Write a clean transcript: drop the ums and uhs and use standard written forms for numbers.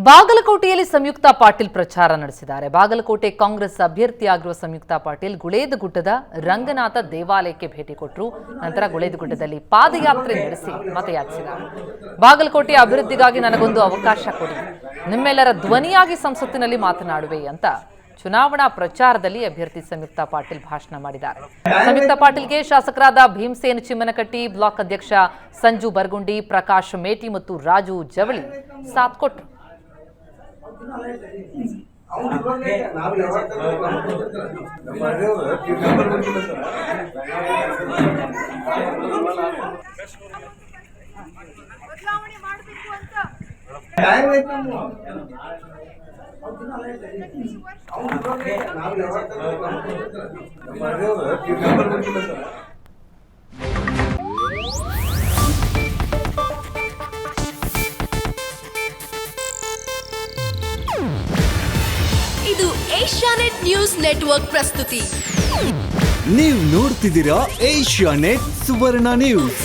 ಬಾಗಲಕೋಟೆಯಲ್ಲಿ ಸಂಯುಕ್ತ ಪಾಟೀಲ್ ಪ್ರಚಾರ ನಡೆಸಿದ್ದಾರೆ. ಬಾಗಲಕೋಟೆ ಕಾಂಗ್ರೆಸ್ ಅಭ್ಯರ್ಥಿಯಾಗಿರುವ ಸಂಯುಕ್ತ ಪಾಟೀಲ್ ಗುಳೇದಗುಡ್ಡದ ರಂಗನಾಥ ದೇವಾಲಯಕ್ಕೆ ಭೇಟಿ ಕೊಟ್ಟರು. ನಂತರ ಗುಳೇದಗುಡ್ಡದಲ್ಲಿ ಪಾದಯಾತ್ರೆ ನಡೆಸಿ ಮತಯಾಚಿಸಿದ್ದಾರೆ. ಬಾಗಲಕೋಟೆ ಅಭಿವೃದ್ಧಿಗಾಗಿ ನನಗೊಂದು ಅವಕಾಶ ಕೊಡಿ, ನಿಮ್ಮೆಲ್ಲರ ಧ್ವನಿಯಾಗಿ ಸಂಸತ್ತಿನಲ್ಲಿ ಮಾತನಾಡುವೆ ಅಂತ ಚುನಾವಣಾ ಪ್ರಚಾರದಲ್ಲಿ ಅಭ್ಯರ್ಥಿ ಸಂಯುಕ್ತ ಪಾಟೀಲ್ ಭಾಷಣ ಮಾಡಿದ್ದಾರೆ. ಸಂಯುಕ್ತ ಪಾಟೀಲ್ಗೆ ಶಾಸಕರಾದ ಭೀಮಸೇನ್ ಚಿಮ್ಮನಕಟ್ಟಿ, ಬ್ಲಾಕ್ ಅಧ್ಯಕ್ಷ ಸಂಜು ಬರ್ಗುಂಡಿ, ಪ್ರಕಾಶ್ ಮೇಟಿ ಮತ್ತು ರಾಜು ಜವಳಿ ಸಾಥ್ ಕೊಟ್ಟರು. ಇದು ಏಷ್ಯಾನೆಟ್ ನ್ಯೂಸ್ ನೆಟ್ವರ್ಕ್ ಪ್ರಸ್ತುತಿ. ನೀವು ನೋಡ್ತಿದ್ದೀರಾ ಏಷ್ಯಾನೆಟ್ ಸುವರ್ಣ ನ್ಯೂಸ್.